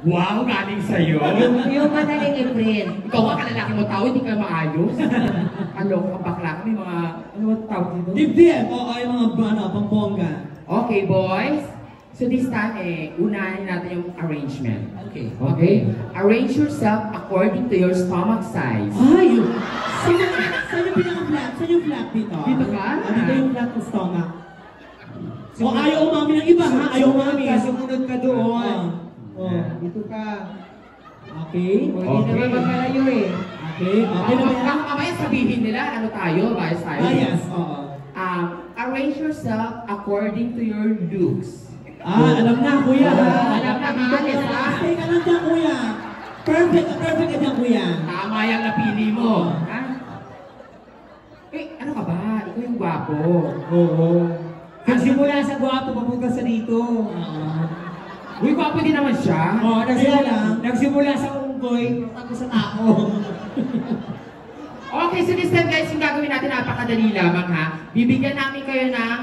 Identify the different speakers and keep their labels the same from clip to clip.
Speaker 1: Wow, galing sa'yo.
Speaker 2: Yung madaling i-print.
Speaker 1: Ikaw nga kalalaki mo tao, hindi ka maayos. Alok, ang bakla kami, mga, ano ba tawag dito?
Speaker 3: Dibdib! Oo, yung mga pampongga.
Speaker 1: Okay, boys. So this time, unahin natin yung arrangement.
Speaker 3: Okay.
Speaker 1: Okay? Arrange yourself according to your stomach size.
Speaker 3: Ay! Saan yung pinaka-flat? Saan yung flat dito?
Speaker 1: Dito ka?
Speaker 3: Dito yung flat ng stomach. So ayaw umami ng iba ha? Ayaw umami.
Speaker 2: Sumunod ka doon.
Speaker 3: Oh, dito ka. Okay.
Speaker 2: Hindi naman magkalayo eh.
Speaker 3: Okay. Okay na ba yan?
Speaker 1: Mamaya sabihin nila, ano tayo, bias tayo.
Speaker 3: Bias, oo.
Speaker 1: Arrange yourself according to your looks.
Speaker 3: Alam na, kuya.
Speaker 1: Alam na, maalis ha?
Speaker 3: Stay ka lang dyan, kuya. Perfect ka dyan, kuya.
Speaker 1: Tama yung napili mo. Ha? Ano ka ba? Ikaw yung gwapo.
Speaker 3: Oo.
Speaker 2: Nagsimula sa gwapo, papunta sa dito.
Speaker 1: Uy, gwapo din naman siya.
Speaker 2: Oo, nagsimula sa unggoy, tapos sa tao.
Speaker 1: Okay, so this time guys, yung gagawin natin napakadali lamang ha. Bibigyan namin kayo ng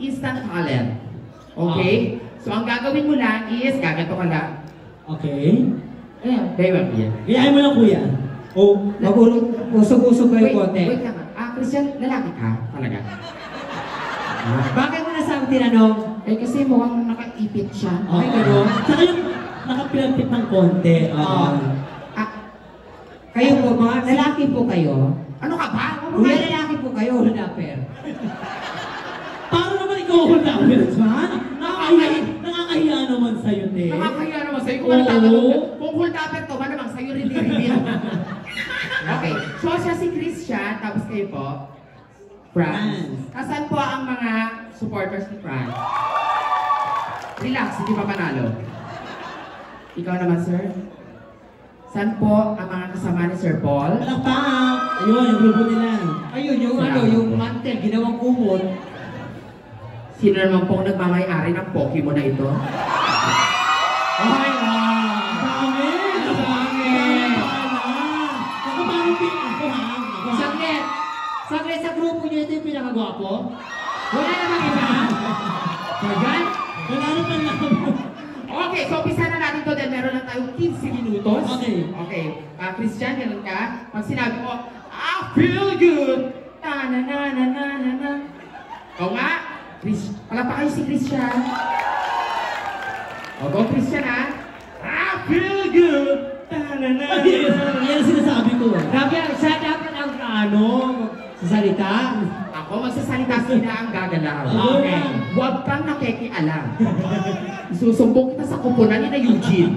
Speaker 1: instant talent. Okay? So ang gagawin mo lang is, gagato ka lang.
Speaker 3: Okay.
Speaker 1: Ayan, daywang yan.
Speaker 3: Iyahin mo lang, kuya. Oh,
Speaker 2: Usog-usog kayo konti.
Speaker 1: Wait lang. Christian, lalaki ka? Talaga?
Speaker 2: Bakit mo nasabi tinanong?
Speaker 1: Kasi mukhang nakaipit siya.
Speaker 3: Ay, gano'n. Saka yung nakapilapit ng konti.
Speaker 2: Kayo po, mga lalaki po kayo.
Speaker 1: Ano ka ba?
Speaker 2: Kuya, lalaki po kayo, hulapper.
Speaker 3: Paano naman ikaw hulapper dyan? Nakakahiya naman sa'yo, te.
Speaker 1: Nakakahiya naman sa'yo. Kung natatanong, kung hulapper to, malamang sa'yo rin din. Okay, so siya si Christian, tapos kayo po, Franz. Asan po ang mga supporters ni Franz? Relax, hindi pa manalo. Ikaw naman, sir? Saan po ang mga kasama ni Sir Paul?
Speaker 3: Palakpak! Ayun, yung grupo nila.
Speaker 2: Ayun, yung mantel, ginawang kumot.
Speaker 1: Sino naman pong nagmamayari ng Pokemon na ito?
Speaker 3: Ay, dami!
Speaker 2: Saglit sa grupo niyo, ito yung pinakagwapo. Wala namang iba. Sagan?
Speaker 3: Wala naman lang.
Speaker 1: Okay, so umpisa na natin to dahil meron lang tayong 15 minutos.
Speaker 3: Okay.
Speaker 1: Christian, ganun ka. Pag sinabi mo, I feel good! Ta-na-na-na-na-na-na. O nga, palapa kayo si Christian. O, go Christian ha. I feel good! Ta-na-na-na-na-na.
Speaker 3: Yan ang sinasabi ko.
Speaker 2: Siya dapat ang sasalita.
Speaker 1: Ako magsasalita, sila ang gagalaw.
Speaker 3: Okay.
Speaker 1: Huwag kang nakikialam. Isusumbong kita sa kupunan ni na Eugene.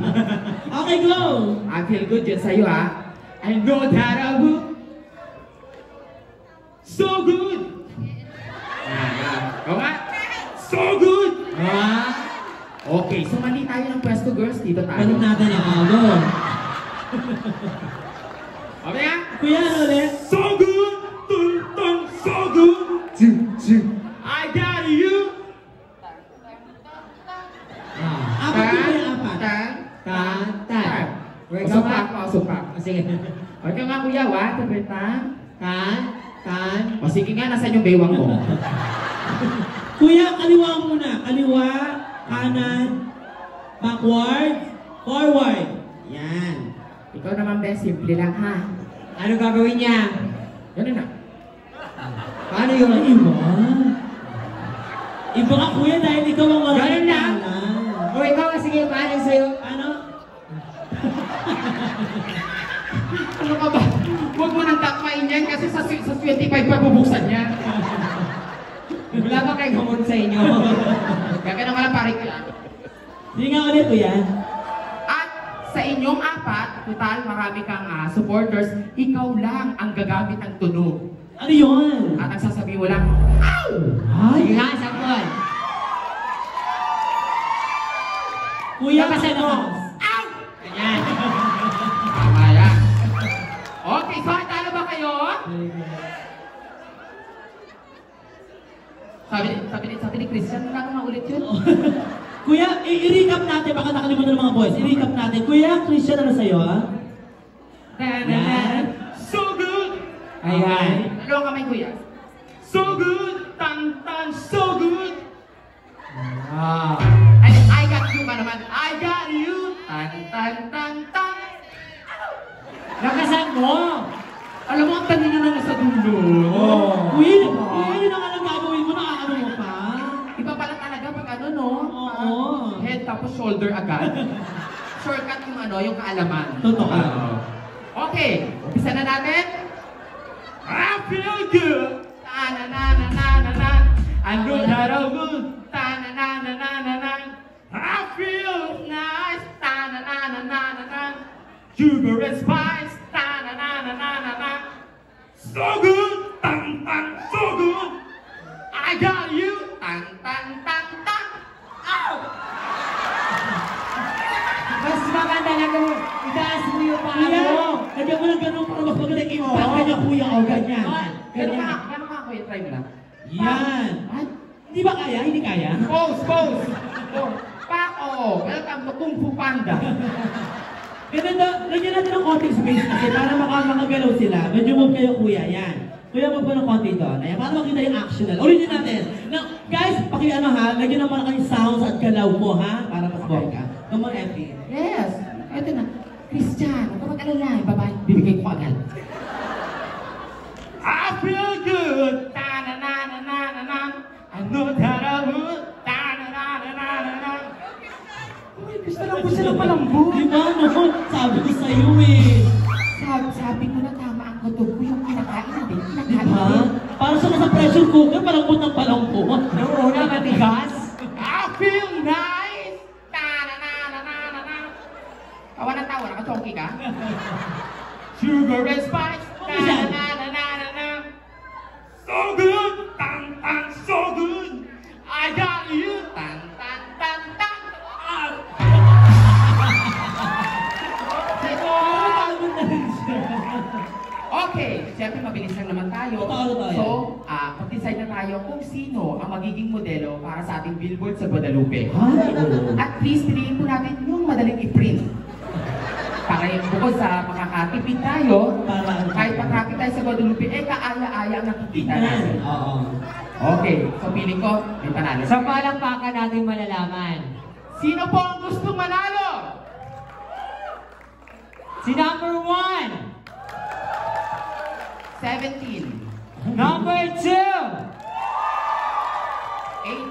Speaker 3: Okay, go!
Speaker 1: I feel good dyan sa'yo ha. I know that I will. So good! O nga? So good! Okay, so mali tayo ng pwesto girls. Dito tayo.
Speaker 3: Balik natin yung go.
Speaker 1: Okay ha?
Speaker 3: Kuya, ano ulit?
Speaker 1: So good! Tun-tun! So good! I got you!
Speaker 3: Apat yun yung apat.
Speaker 2: Tan.
Speaker 1: Usok pa ako, usok pa.
Speaker 2: Sige.
Speaker 1: Okay nga kuya, wa? Tabitan.
Speaker 2: Tan.
Speaker 1: O sige nga, nasan yung bewang mo?
Speaker 3: Kuya, kaliwa muna. Kaliwa, kanan, backward, forward. Yan.
Speaker 1: Ikaw naman, Ben, simple lang ha.
Speaker 2: Ano gagawin niya?
Speaker 1: Ganun na.
Speaker 2: Paano yung
Speaker 3: Iba? Iba ka, kuya, dahil ikaw ang maraming
Speaker 2: Ganun lang? O ikaw, sige, paano sa'yo?
Speaker 3: Ano?
Speaker 1: Ano ka ba? Huwag mo nang takmain yan kasi sa 25 pa bubuksan yan.
Speaker 2: Wala ba kayong hamon sa inyo?
Speaker 1: Gagana ka lang parik lang.
Speaker 3: Hindi nga ulit, kuya.
Speaker 1: At sa inyong apat, total marami kang supporters, ikaw lang ang gagamit ng tunog.
Speaker 3: Ano yun?
Speaker 1: At ang sasabihin mo lang, Ow!
Speaker 2: Sige nga, sampol.
Speaker 3: Kuya,
Speaker 2: Kapasal mo.
Speaker 1: Ow!
Speaker 2: Ganyan.
Speaker 1: Tama yan. Okay, so talo ba kayo? Sabi ni Christian, kano nga ulit yun?
Speaker 3: Kuya, i-recap natin. Baka nakalimutan ng mga boys. I-recap natin. Kuya, Christian, ano sa'yo, ha?
Speaker 1: So good!
Speaker 2: Ayan.
Speaker 1: Dalawang kamay kuya. So good! Tan-tan! So good! I got you ba naman? I got you! Tan, tan, tan.
Speaker 2: Nakasan mo!
Speaker 1: Alam mo, ang tanino na nasa dulo.
Speaker 3: Uy, yun ang alam gagawin mo, nakakano mo pa.
Speaker 1: Iba pala talaga pag ano, no?
Speaker 3: Oo.
Speaker 1: Head tapos shoulder agad. Shortcut yung ano, yung kaalaman.
Speaker 3: Totoo.
Speaker 1: Okay, umpisa na natin. I feel good. Ta-na-na-na-na-na-na. I know that I would. Ta-na-na-na-na-na-na. I feel nice. Ta-na-na-na-na-na-na. Sugar and spice. Ta-na-na-na-na-na-na. So good. Tang-tang. So good. I got you. Tang-tang-tang-tang. Ow!
Speaker 2: Mas maganda na kung itaas mo yung paa
Speaker 3: Kuya,
Speaker 2: mo.
Speaker 3: lagyan mo ng ganun para mas magaling impact. Ganyan, kuya, o ganyan.
Speaker 1: Ganun
Speaker 3: Ganyan.
Speaker 1: ka, kuya. Try mo lang.
Speaker 3: Yan. Hindi ba kaya? Hindi kaya?
Speaker 1: Pose, pose. Pako. Welcome to Kung Fu Panda.
Speaker 3: Ganun daw, lagyan natin ng konting space kasi para makagalaw sila. Medyo move kayo, kuya. Yan. Kuya, move ko ng konti doon. Ayan, para makita yung action na. Ulitin natin. Now, guys, pakiano ha, lagyan naman kayong sounds at galaw mo ha, para mas bongga. Come on, Effie.
Speaker 1: Yes. Ito na. Christian, huwag ka mag-alala. Babae, bibigay ko agad. I feel good. Ta-na-na-na-na-na-na. I know that I would. Ta-na-na-na-na-na-na. Uy, gusto lang po sila palambot.
Speaker 3: Di ba, no? Sabi ko sa'yo eh.
Speaker 1: Sabi ko na tama ang kutob ko yung kinakain din.
Speaker 3: Di ba? Parang sa nasa pressure cooker, palambot ng palambot.
Speaker 2: Nung una, matigas.
Speaker 1: I feel nice. Ta-na-na-na-na-na-na. Tawa ng tawa, nakachonky ka? Sugar and spice. Ta-na-na-na-na-na. So good. Tang-tang, so good. I got you. Tang-tang-tang-tang. Ah. Okay, siyempre mabilis lang naman tayo.
Speaker 3: Totoo.
Speaker 1: So, mag-decide na tayo kung sino ang magiging modelo para sa ating billboard sa Guadalupe. At please, piliin po natin yung madaling i-print. Para yung bukod sa makakatipid tayo, kahit patrapid tayo sa Guadalupe, kaaya-aya ang nakikita natin.
Speaker 3: Oo.
Speaker 1: Okay, so piling ko, may panalo.
Speaker 2: Sa palakpakan natin malalaman.
Speaker 1: Sino po ang gustong manalo?
Speaker 2: Si number 1.
Speaker 1: 17.
Speaker 2: Number 2.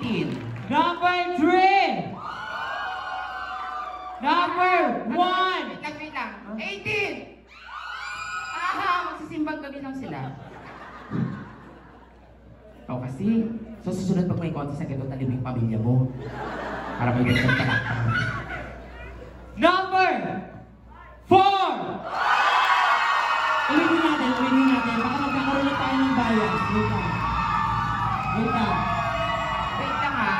Speaker 1: 18.
Speaker 2: Number 3. Number 1.
Speaker 1: Wait lang. 18! Aha, magsisimbang gabi lang sila. Ikaw kasi, so susunod pag may contest na ganito, talibing pamilya mo. Para may ganito ka lang.
Speaker 2: Number 4.
Speaker 3: Ulitin natin. Baka magkakaroon na tayo ng bias. Wait lang.
Speaker 1: Wait lang ha.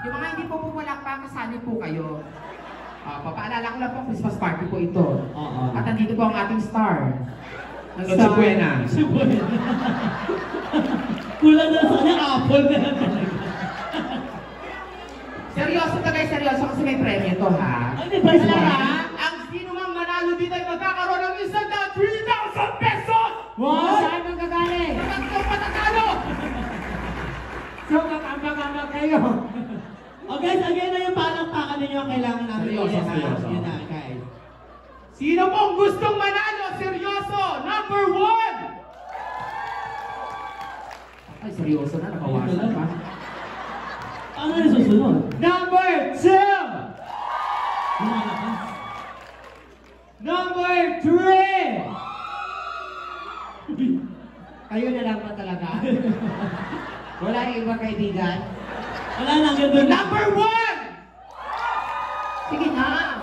Speaker 1: Yung mga hindi po wala pa, kasali po kayo. Papaalala ko lang po, Christmas party po ito.
Speaker 3: Oo.
Speaker 1: At nandito po ang ating star. Ang
Speaker 3: Star.
Speaker 1: Noche Buena.
Speaker 3: Si Buena. Kulang na sa kanya, apple na lang talaga.
Speaker 1: Seryoso to guys, seryoso kasi may premyo to ha.
Speaker 3: Ay, may prize ba?
Speaker 1: Talaga, ang sino mang manalo dito ay magkakaroon ng 3,000 pesos!
Speaker 2: Wow, saan ang gagaling?
Speaker 1: Ang patatalo!
Speaker 2: So, kakambang-ambang kayo.
Speaker 3: Oh guys, again na yung palakpakan ninyo ang kailangan namin.
Speaker 1: Seryoso,
Speaker 3: ulit, ha?
Speaker 1: seryoso.
Speaker 3: Yun na, guys.
Speaker 1: Sino pong gustong manalo? Seryoso! Number 1! Ay, seryoso na, nabawasan pa.
Speaker 3: Ano na susunod?
Speaker 2: Number 2.
Speaker 3: Lumalakas.
Speaker 2: Number 3. Kayo na lang ba talaga? Wala yung ibang kaibigan?
Speaker 3: Wala na, ganda na.
Speaker 1: Number 1! Sige na!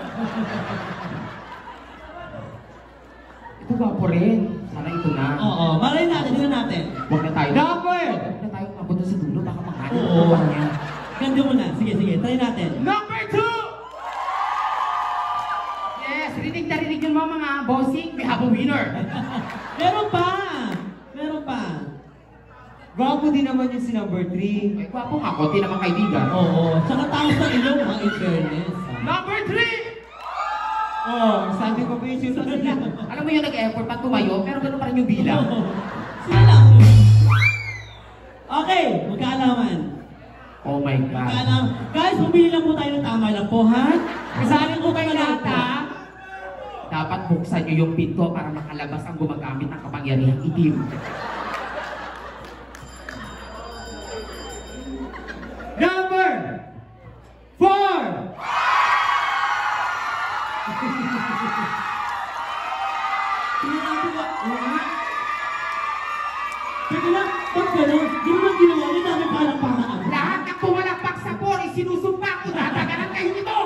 Speaker 1: Ito ba po rin? Sana ito na.
Speaker 3: Oo, malay natin, tingnan natin.
Speaker 1: Huwag na tayo.
Speaker 2: Number!
Speaker 1: Huwag na tayo mapunta sa dulo, baka makahanap
Speaker 3: Oo.
Speaker 1: pa niya.
Speaker 3: Ganda mo na. Sige, try natin.
Speaker 1: Number 2! Yes, rinig na rinig yung mga bossing. We have a winner.
Speaker 3: Meron pa!
Speaker 2: Gwapo din naman yung si number 3.
Speaker 1: May gwapo nga, konti naman kaibigan.
Speaker 3: Oo. Tsaka taos ng ilong, mga in fairness.
Speaker 1: Number 3!
Speaker 2: Oh, sabi ko pa yung susunod na.
Speaker 1: Alam mo yung nag-effort pa tumayo, pero gano'n pa rin yung bilang.
Speaker 3: Sila lang. Okay, magkaalaman.
Speaker 1: Oh my God.
Speaker 3: Guys, pumili lang po tayo ng tama lang po, ha?
Speaker 2: Kasali ko kayo lahat
Speaker 1: buksan nyo yung pinto para makalabas ang gumagamit ng kapangyarihang itim.
Speaker 2: Number 4!
Speaker 3: Sinabi ko, wala. Teka lang, ba't gano'n? Di mo lang ginawa, may dami palakpakan ako.
Speaker 1: Lahat ng pumalakpak sa 4, sinusumpa ko, tatagalan kayo nito!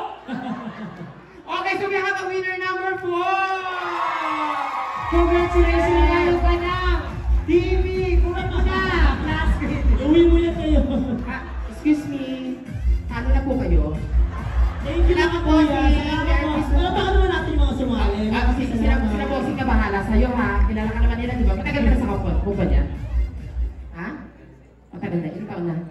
Speaker 1: Okay, so we have a winner number 4!
Speaker 2: Congratulations, nanalo ka na! TV, kuha mo na! Classmate!
Speaker 3: Uwi mo yan kayo.
Speaker 1: Excuse me, ano na po kayo?
Speaker 3: Thank you naman po yan. Salamat po. Palatakan naman natin yung mga sumali.
Speaker 1: Sila bossing na bahala sa'yo ha. Kilala ka naman nila, di ba? Matagal ka na sa kumpanya.